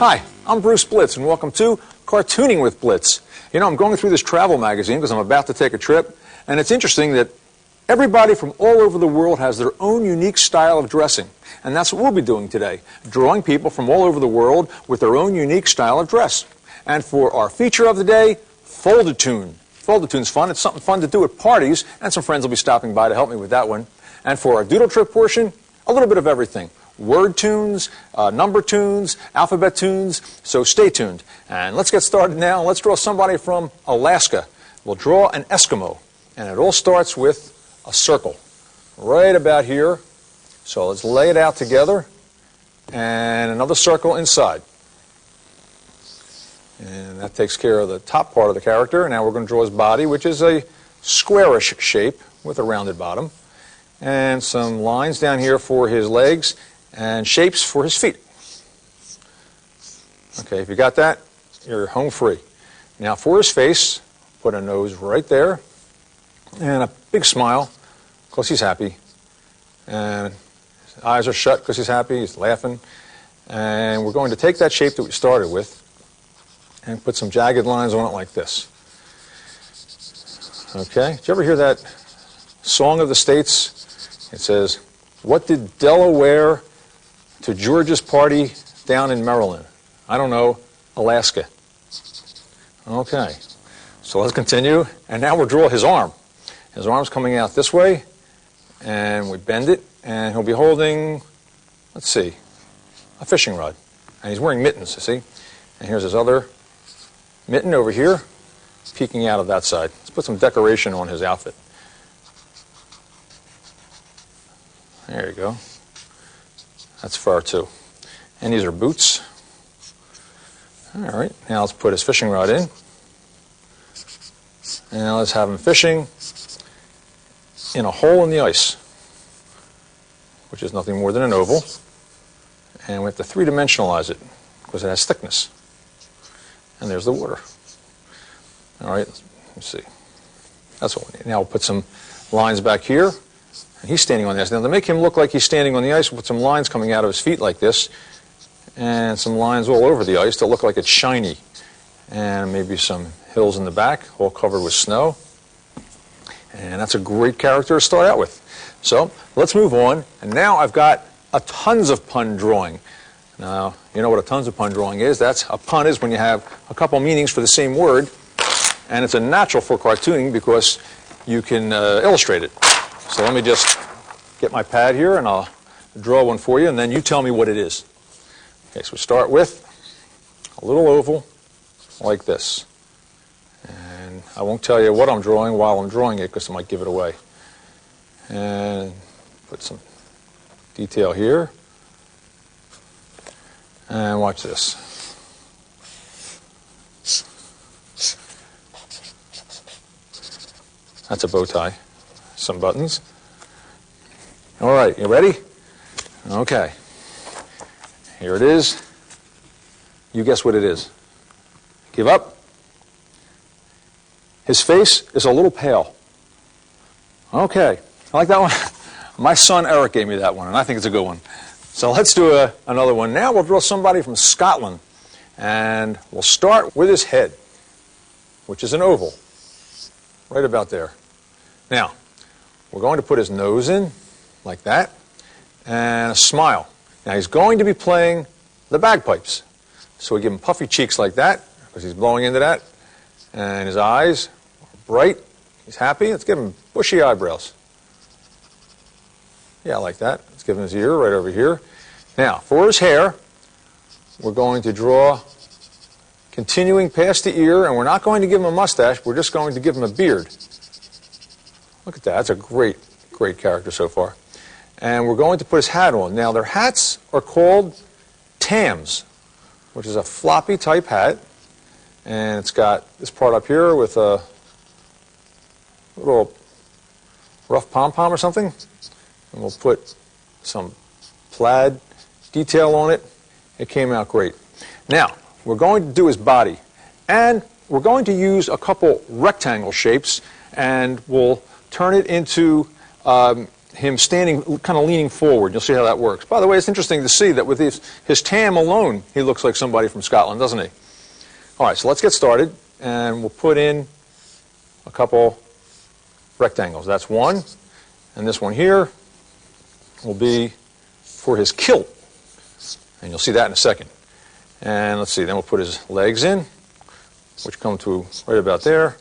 Hi, I'm Bruce Blitz, and welcome to Cartooning with Blitz. You know, I'm going through this travel magazine because I'm about to take a trip, and it's interesting that everybody from all over the world has their own unique style of dressing, and that's what we'll be doing today, drawing people from all over the world with their own unique style of dress. And for our feature of the day, Fold-A-Tune. Fold-A-Tune's fun. It's something fun to do at parties, and some friends will be stopping by to help me with that one. And for our doodle trip portion, a little bit of everything. Word tunes, number tunes, alphabet tunes, so stay tuned. And let's get started now. Let's draw somebody from Alaska. We'll draw an Eskimo, and it all starts with a circle right about here. So let's lay it out together, and another circle inside. And that takes care of the top part of the character. Now we're going to draw his body, which is a squarish shape with a rounded bottom, and some lines down here for his legs and shapes for his feet. Okay, if you got that, you're home free. Now for his face, put a nose right there and a big smile because he's happy, and his eyes are shut because he's happy, he's laughing. And we're going to take that shape that we started with and put some jagged lines on it like this. Okay, did you ever hear that song of the states? It says, "What did Delaware to Georgia's party down in Maryland?" I don't know, Alaska. Okay, so let's continue. And now we'll draw his arm. His arm's coming out this way, and we bend it, and he'll be holding, let's see, a fishing rod. And he's wearing mittens, you see? And here's his other mitten over here, peeking out of that side. Let's put some decoration on his outfit. There you go. That's far too. And these are boots. All right, now let's put his fishing rod in. And now let's have him fishing in a hole in the ice, which is nothing more than an oval. And we have to three-dimensionalize it because it has thickness. And there's the water. All right, let's see. That's what we need. Now we'll put some lines back here. And he's standing on the ice. Now to make him look like he's standing on the ice, we'll put some lines coming out of his feet like this, and some lines all over the ice to look like it's shiny. And maybe some hills in the back, all covered with snow. And that's a great character to start out with. So let's move on. And now I've got a tons of pun drawing. Now, you know what a tons of pun drawing is. A pun is when you have a couple meanings for the same word, and it's a natural for cartooning because you can illustrate it. So let me just get my pad here, and I'll draw one for you, and then you tell me what it is. Okay, so we start with a little oval like this. And I won't tell you what I'm drawing while I'm drawing it because I might give it away. And put some detail here. And watch this. That's a bow tie. Some buttons. All right, you ready? Okay. Here it is. You guess what it is. Give up. His face is a little pale. Okay, I like that one. My son Eric gave me that one, and I think it's a good one. So let's do another one. Now we'll draw somebody from Scotland, and we'll start with his head, which is an oval, right about there. Now, we're going to put his nose in, like that, and a smile. Now he's going to be playing the bagpipes. So we give him puffy cheeks like that, because he's blowing into that. And his eyes are bright. He's happy. Let's give him bushy eyebrows. Yeah, like that. Let's give him his ear right over here. Now, for his hair, we're going to draw continuing past the ear, and we're not going to give him a mustache. We're just going to give him a beard. Look at that. That's a great, great character so far. And we're going to put his hat on. Now, their hats are called Tams, which is a floppy type hat. And it's got this part up here with a little rough pom-pom or something. And we'll put some plaid detail on it. It came out great. Now, we're going to do his body. And we're going to use a couple rectangle shapes, and we'll turn it into him standing, kind of leaning forward. You'll see how that works. By the way, it's interesting to see that with his tam alone, he looks like somebody from Scotland, doesn't he? All right, so let's get started, and we'll put in a couple rectangles. That's one, and this one here will be for his kilt, and you'll see that in a second. And let's see, then we'll put his legs in, which come to right about there,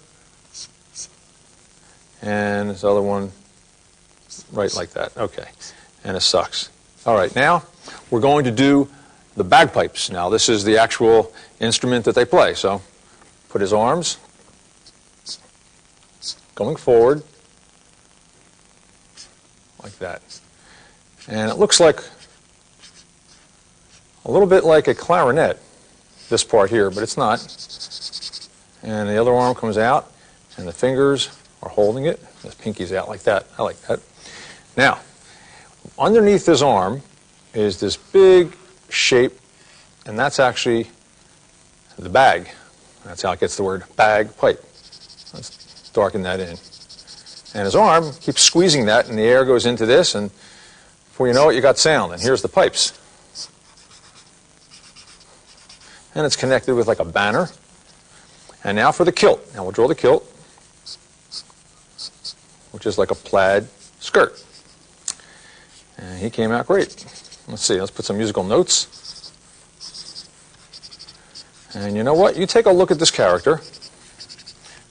and this other one right like that. Okay, and his socks. All right, now we're going to do the bagpipes. Now this is the actual instrument that they play. So put his arms going forward like that. And it looks like a little bit like a clarinet, this part here, but it's not. And the other arm comes out, and the fingers are holding it. The pinky's out like that. I like that. Now, underneath his arm is this big shape, and that's actually the bag. That's how it gets the word bagpipe. Let's darken that in. And his arm keeps squeezing that, and the air goes into this, and before you know it, you got sound. And here's the pipes. And it's connected with like a banner. And now for the kilt. Now we'll draw the kilt, which is like a plaid skirt. And he came out great. Let's see, let's put some musical notes. And you know what? You take a look at this character,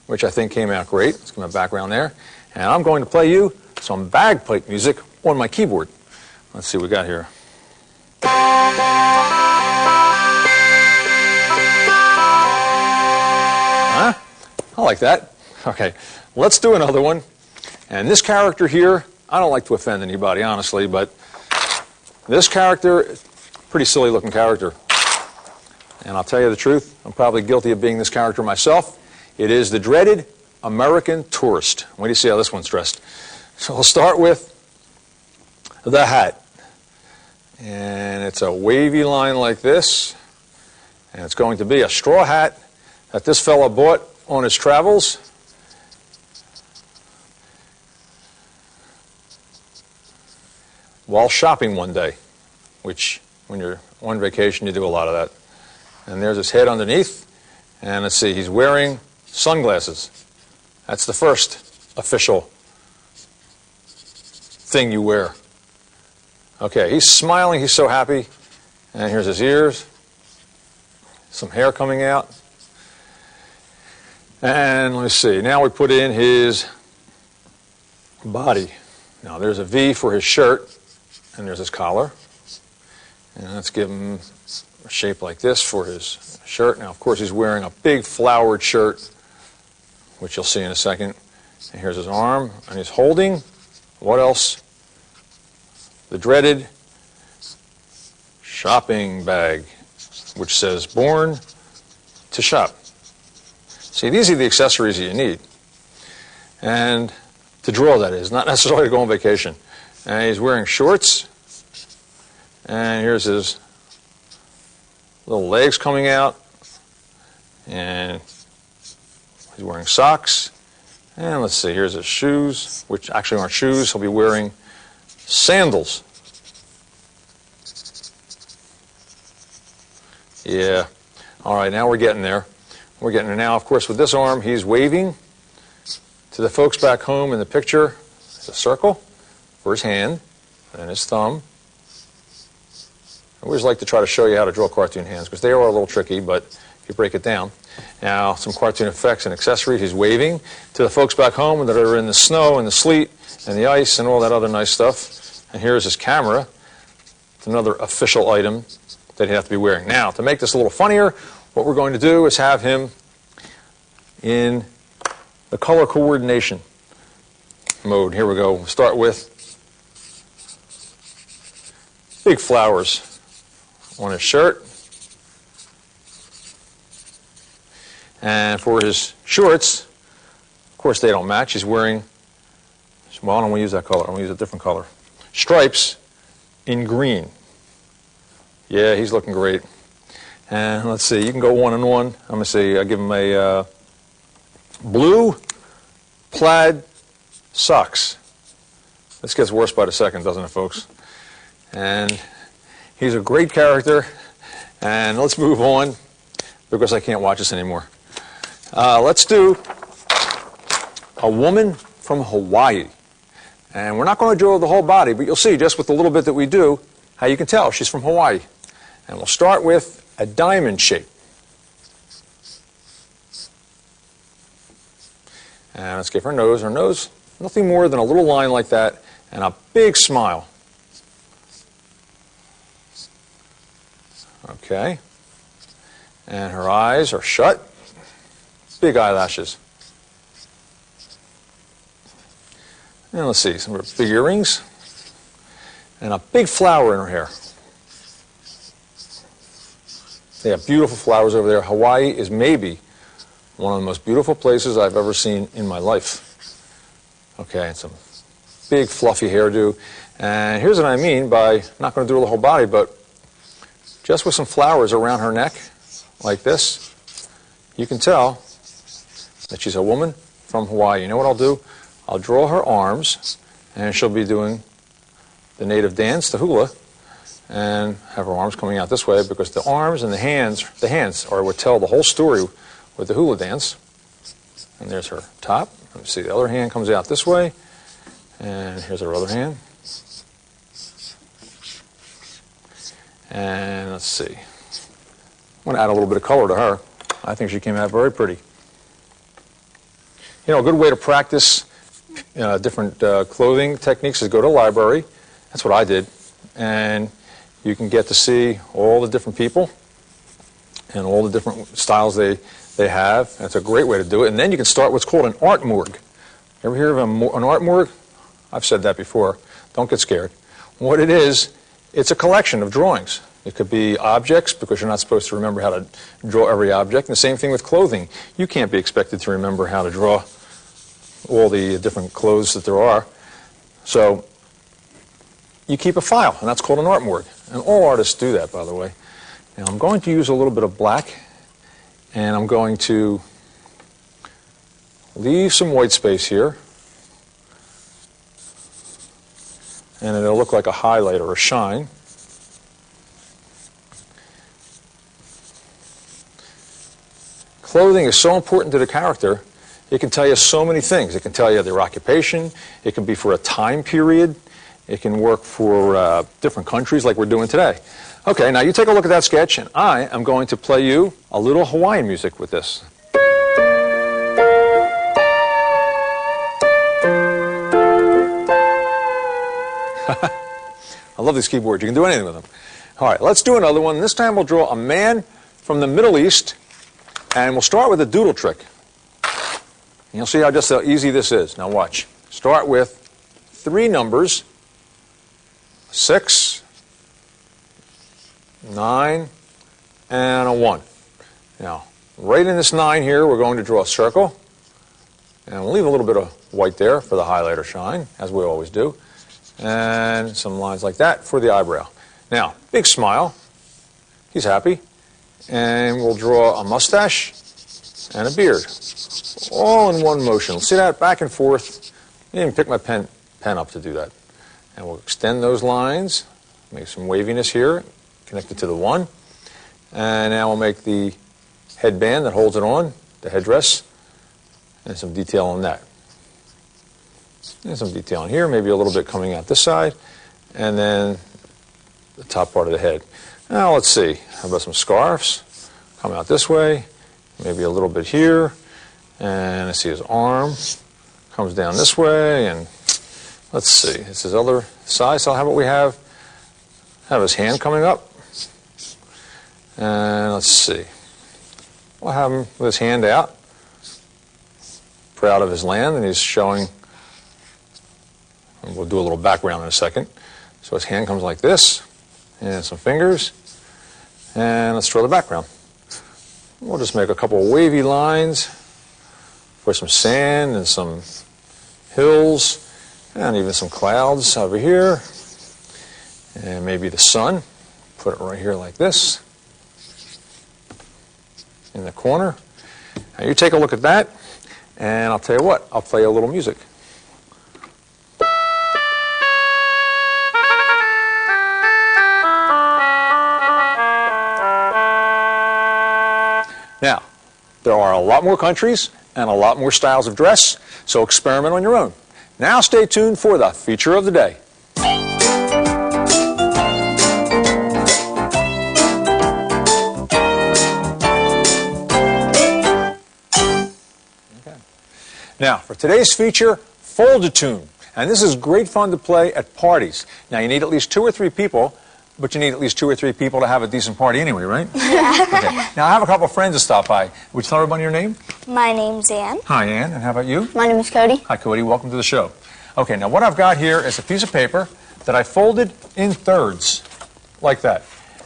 which I think came out great. Let's get my background there. And I'm going to play you some bagpipe music on my keyboard. Let's see what we got here. Huh? I like that. Okay, let's do another one. And this character here, I don't like to offend anybody, honestly, but this character, pretty silly looking character. And I'll tell you the truth, I'm probably guilty of being this character myself. It is the dreaded American tourist. Wait till you see how this one's dressed. So we'll start with the hat. And it's a wavy line like this. And it's going to be a straw hat that this fella bought on his travels. While shopping one day, which when you're on vacation, you do a lot of that. And there's his head underneath. And let's see, he's wearing sunglasses. That's the first official thing you wear. Okay, he's smiling, he's so happy. And here's his ears. Some hair coming out. And let's see, now we put in his body. Now there's a V for his shirt, and there's his collar. And let's give him a shape like this for his shirt. Now, of course, he's wearing a big flowered shirt, which you'll see in a second. And here's his arm, and he's holding, what else? The dreaded shopping bag, which says, born to shop. See, these are the accessories that you need. And to draw, that is, not necessarily to go on vacation. And he's wearing shorts. And here's his little legs coming out. And he's wearing socks. And let's see, here's his shoes, which actually aren't shoes. He'll be wearing sandals. Yeah. All right, now we're getting there. We're getting there now. Of course, with this arm, he's waving to the folks back home in the picture. It's a circle for his hand and his thumb. I always like to try to show you how to draw cartoon hands because they are a little tricky, but if you break it down. Now, some cartoon effects and accessories. He's waving to the folks back home that are in the snow and the sleet and the ice and all that other nice stuff. And here's his camera. It's another official item that he'd have to be wearing. Now, to make this a little funnier, what we're going to do is have him in the color coordination mode. Here we go. We'll start with big flowers on his shirt. And for his shorts, of course they don't match. He's wearing, well, I don't want to use that color. I want to use a different color. Stripes in green. Yeah, he's looking great. And let's see, you can go one and one. I'm going to say I'll give him a blue plaid socks. This gets worse by the second, doesn't it, folks? And he's a great character. And let's move on because I can't watch this anymore. Let's do a woman from Hawaii. And we're not going to draw the whole body, but you'll see just with the little bit that we do how you can tell she's from Hawaii. And we'll start with a diamond shape. And let's give her nose. Her nose, nothing more than a little line like that and a big smile. Okay. And her eyes are shut. Big eyelashes. And let's see, some big earrings. And a big flower in her hair. They have beautiful flowers over there. Hawaii is maybe one of the most beautiful places I've ever seen in my life. Okay, and some big fluffy hairdo. And here's what I mean by, not going to do the whole body, but just with some flowers around her neck, like this, you can tell that she's a woman from Hawaii. You know what I'll do? I'll draw her arms, and she'll be doing the native dance, the hula, and have her arms coming out this way because the arms and the hands are what tell the whole story with the hula dance. And there's her top. Let me see, the other hand comes out this way, and here's her other hand. And let's see. I'm going to add a little bit of color to her. I think she came out very pretty. You know, a good way to practice different clothing techniques is go to the library. That's what I did. And you can get to see all the different people and all the different styles they have. That's a great way to do it. And then you can start what's called an art morgue. Ever hear of an art morgue? I've said that before. Don't get scared. What it is, it's a collection of drawings. It could be objects because you're not supposed to remember how to draw every object. And the same thing with clothing. You can't be expected to remember how to draw all the different clothes that there are. So you keep a file, and that's called an art morgue. And all artists do that, by the way. Now I'm going to use a little bit of black, and I'm going to leave some white space here. And it'll look like a highlight or a shine. Clothing is so important to the character. It can tell you so many things. It can tell you their occupation. It can be for a time period. It can work for different countries like we're doing today. Okay, now you take a look at that sketch, and I am going to play you a little Hawaiian music with this. I love these keyboards. You can do anything with them. All right, let's do another one. This time we'll draw a man from the Middle East, and we'll start with a doodle trick. And you'll see how easy this is. Now watch. Start with 3 numbers, 6, 9, and a 1. Now, right in this 9 here, we're going to draw a circle, and we'll leave a little bit of white there for the highlight or shine, as we always do. And some lines like that for the eyebrow. Now, big smile. He's happy. And we'll draw a mustache and a beard. All in one motion. See that? Back and forth. I didn't even pick my pen up to do that. And we'll extend those lines. Make some waviness here. Connect it to the 1. And now we'll make the headband that holds it on, the headdress, and some detail on that. And some detail on here, maybe a little bit coming out this side, and then the top part of the head. Now let's see, how about some scarves? Come out this way, maybe a little bit here, and I see his arm comes down this way, and let's see, this is his other side, so how about we have his hand coming up, and let's see, we'll have him with his hand out, proud of his land, and he's showing. And we'll do a little background in a second. So his hand comes like this, and some fingers, and let's draw the background. We'll just make a couple of wavy lines for some sand and some hills, and even some clouds over here, and maybe the sun. Put it right here like this, in the corner. Now you take a look at that, and I'll tell you what, I'll play a little music. Now, there are a lot more countries and a lot more styles of dress, so experiment on your own. Now stay tuned for the feature of the day. Okay. Now, for today's feature, fold-a-tune. And this is great fun to play at parties. Now, you need at least 2 or 3 people, but you need at least 2 or 3 people to have a decent party anyway, right? Yeah. Okay. Now, I have a couple of friends that stop by. Would you tell everybody your name? My name's Ann. Hi, Ann. And how about you? My name is Cody. Hi, Cody. Welcome to the show. Okay, now what I've got here is a piece of paper that I folded in thirds, like that.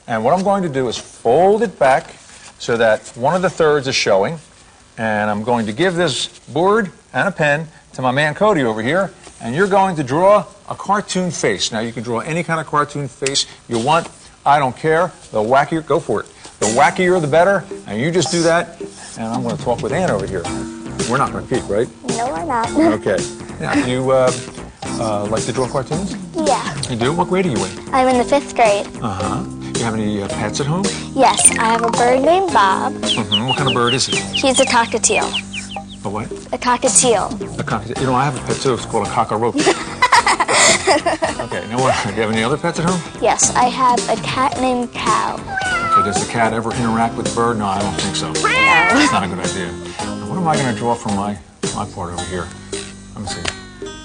And what I'm going to do is fold it back so that one of the thirds is showing. And I'm going to give this board and a pen to my man Cody over here. And you're going to draw a cartoon face. Now, you can draw any kind of cartoon face you want. I don't care. The wackier, go for it. The wackier, the better. And you just do that. And I'm going to talk with Ann over here. We're not going to peek, right? No, we're not. Okay. Now, do you like to draw cartoons? Yeah. You do? What grade are you in? I'm in the 5th grade. Uh-huh. Do you have any pets at home? Yes, I have a bird named Bob. Mm-hmm. What kind of bird is he? He's a cockatiel. A what? A cockatiel. A cockatiel. You know, I have a pet too. It's called a cockroach. Okay. You know what? Do you have any other pets at home? Yes, I have a cat named Cow. Okay. Does the cat ever interact with the bird? No, I don't think so. That's not a good idea. Now, what am I going to draw from my part over here? Let me see.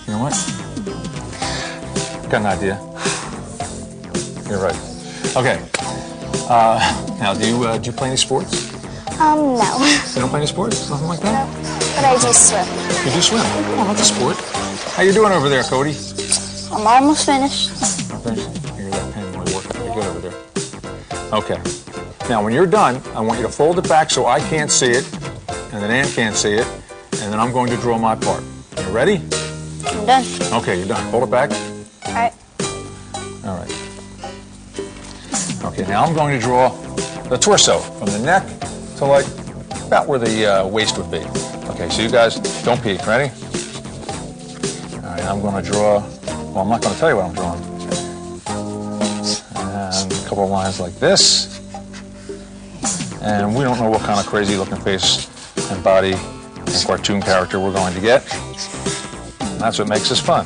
You know what? Got an idea. You're right. Okay. Now, do you play any sports? No. You don't play any sports? Nothing like that? But I do swim. You do swim? Oh, that's a sport. How you doing over there, Cody? I'm almost finished. Finished? Here's that pen really working pretty good over there. Okay. Now, when you're done, I want you to fold it back so I can't see it, and then Ann can't see it, and then I'm going to draw my part. You ready? I'm done. Okay, you're done. Fold it back. All right. All right. Okay, now I'm going to draw the torso from the neck to like about where the waist would be. Okay, so you guys don't peek. Ready? All right, I'm going to draw. Well, I'm not going to tell you what I'm drawing. And a couple of lines like this. And we don't know what kind of crazy looking face and body and cartoon character we're going to get. And that's what makes this fun.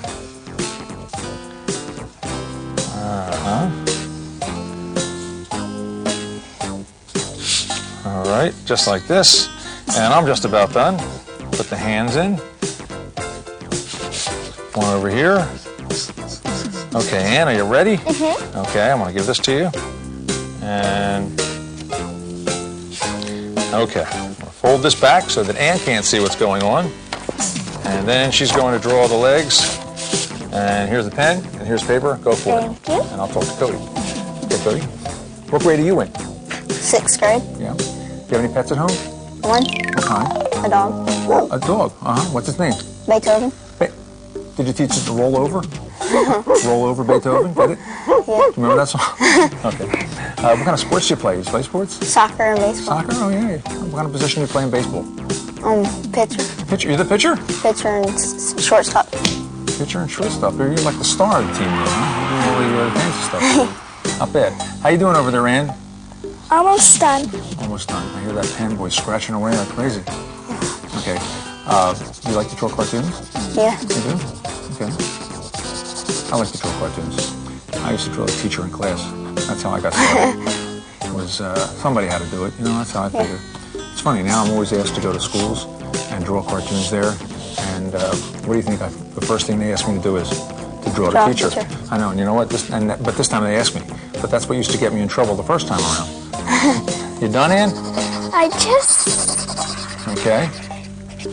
All right, just like this. And I'm just about done. Put the hands in. One over here. Okay, Ann, are you ready? Mm-hmm. Okay, I'm going to give this to you. And, okay, I'm going to fold this back so that Ann can't see what's going on. And then she's going to draw the legs. And here's the pen, and here's paper. Go for it. Thank you. And I'll talk to Cody. Okay, Cody. What grade are you in? 6th grade. Yeah. Do you have any pets at home? One. What kind? A dog. A dog. Uh-huh. What's his name? Beethoven. Did you teach it to roll over? Roll over Beethoven? Get it? Yeah. Do you remember that song? Okay. What kind of sports do you play? You play sports? Soccer and baseball. Soccer? Oh, yeah. What kind of position do you play in baseball? Pitcher. Pitcher? You're the pitcher? Pitcher and shortstop. Pitcher and shortstop. You're like the star of the team, huh? You're doing all the fancy stuff. Not bad. How you doing over there, Ann? Almost done. Almost done. I hear that pen boy scratching away like crazy. Okay. Do you like to draw cartoons? Yeah. You do? Okay. I like to draw cartoons. I used to draw a teacher in class. That's how I got started. Was somebody had to do it. You know, that's how I figured. It's funny, now I'm always asked to go to schools and draw cartoons there. And what do you think? The first thing they ask me to do is to draw the teacher. I know, and you know what? But this time they asked me. But that's what used to get me in trouble the first time around. You done, Ann? I just... Okay.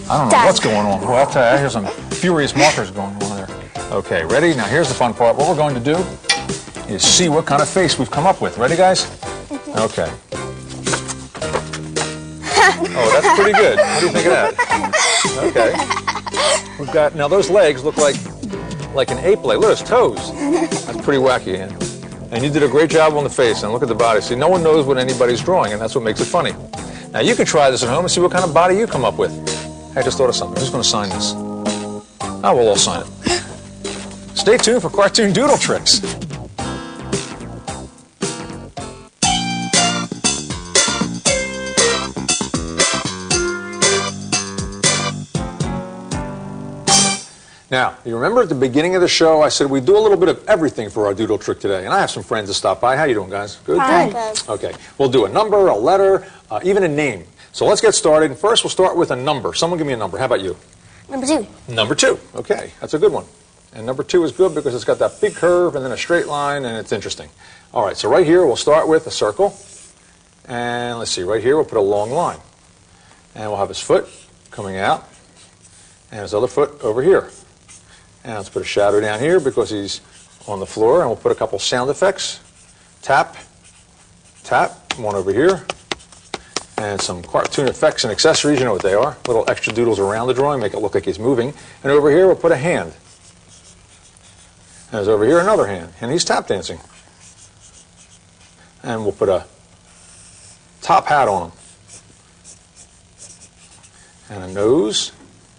I don't know what's going on. Well, I'll tell you, I hear some furious markers going on there. Okay, ready? Now here's the fun part. What we're going to do is see what kind of face we've come up with. Ready, guys? Okay. Oh, that's pretty good. What do you think of that? Okay. We've got, now those legs look like an ape leg. Look at his toes. That's pretty wacky, Ann. And you did a great job on the face, and look at the body. See, no one knows what anybody's drawing, and that's what makes it funny. Now, you can try this at home and see what kind of body you come up with. I just thought of something. Who's going to sign this? Oh, we'll all sign it. Stay tuned for Cartoon Doodle Tricks. Now, you remember at the beginning of the show, I said we do a little bit of everything for our doodle trick today. And I have some friends that stop by. How you doing, guys? Good? Fine. Good. Okay. We'll do a number, a letter, even a name. So let's get started. First, we'll start with a number. Someone give me a number. How about you? Number 2. Number 2. Okay. That's a good one. And number 2 is good because it's got that big curve and then a straight line, and it's interesting. All right. So right here, we'll start with a circle. And let's see. Right here, we'll put a long line. And we'll have his foot coming out and his other foot over here. And let's put a shadow down here because he's on the floor, and we'll put a couple sound effects. Tap, tap, one over here, and some cartoon effects and accessories, you know what they are. Little extra doodles around the drawing, make it look like he's moving. And over here, we'll put a hand. And there's over here another hand, and he's tap dancing. And we'll put a top hat on him. And a nose,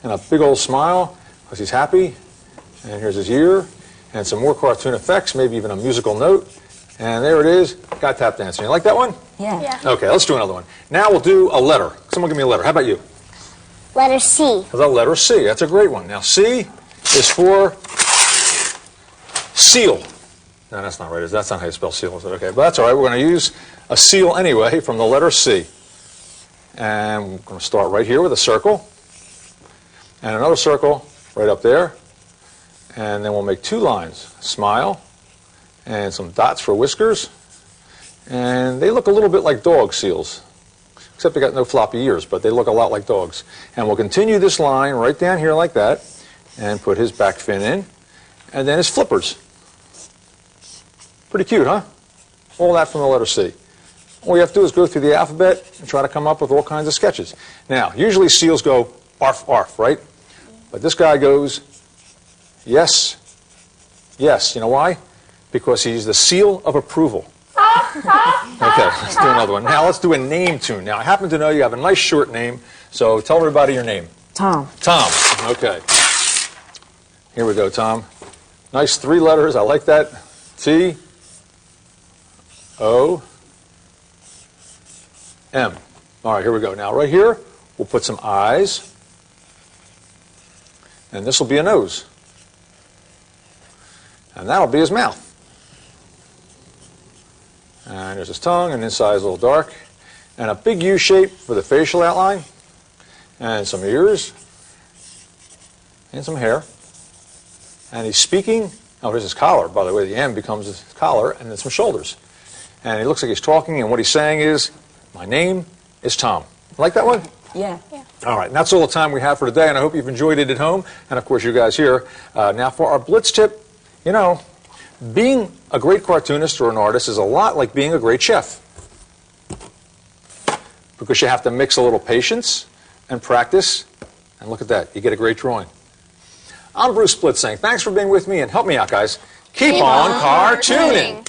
and a big old smile because he's happy. And here's his ear, and some more cartoon effects, maybe even a musical note. And there it is, got tap dancing. You like that one? Yeah. Okay, let's do another one. Now we'll do a letter. Someone give me a letter. How about you? Letter C. How's that letter C? That's a great one. Now C is for seal. No, that's not right. That's not how you spell seal, is it? Okay, but that's all right. We're going to use a seal anyway from the letter C. And we're going to start right here with a circle. And another circle right up there. And then we'll make 2 lines, smile, and some dots for whiskers. And they look a little bit like dog seals, except they got no floppy ears, but they look a lot like dogs. And we'll continue this line right down here like that, and put his back fin in, and then his flippers. Pretty cute, huh? All that from the letter C. All you have to do is go through the alphabet and try to come up with all kinds of sketches. Now, usually seals go arf, arf, right? But this guy goes yes, yes. You know why? Because he's the seal of approval. Okay, let's do another one. Now let's do a name tune. Now I happen to know you have a nice short name, so tell everybody your name. Tom. Tom. Okay. Here we go, Tom. Nice 3 letters. I like that. T. O. M. All right, here we go. Now right here, we'll put some eyes, and this will be a nose. And that'll be his mouth. And there's his tongue, and inside is a little dark. And a big U shape for the facial outline. And some ears. And some hair. And he's speaking. Oh, here's his collar, by the way. The M becomes his collar, and then some shoulders. And he looks like he's talking, and what he's saying is, my name is Tom. Like that one? Yeah. All right, and that's all the time we have for today, and I hope you've enjoyed it at home, and of course you guys here. Now for our Blitz Tip, you know, being a great cartoonist or an artist is a lot like being a great chef. Because you have to mix a little patience and practice, and look at that, you get a great drawing. I'm Bruce Blica saying thanks for being with me, and help me out, guys. Keep on cartooning.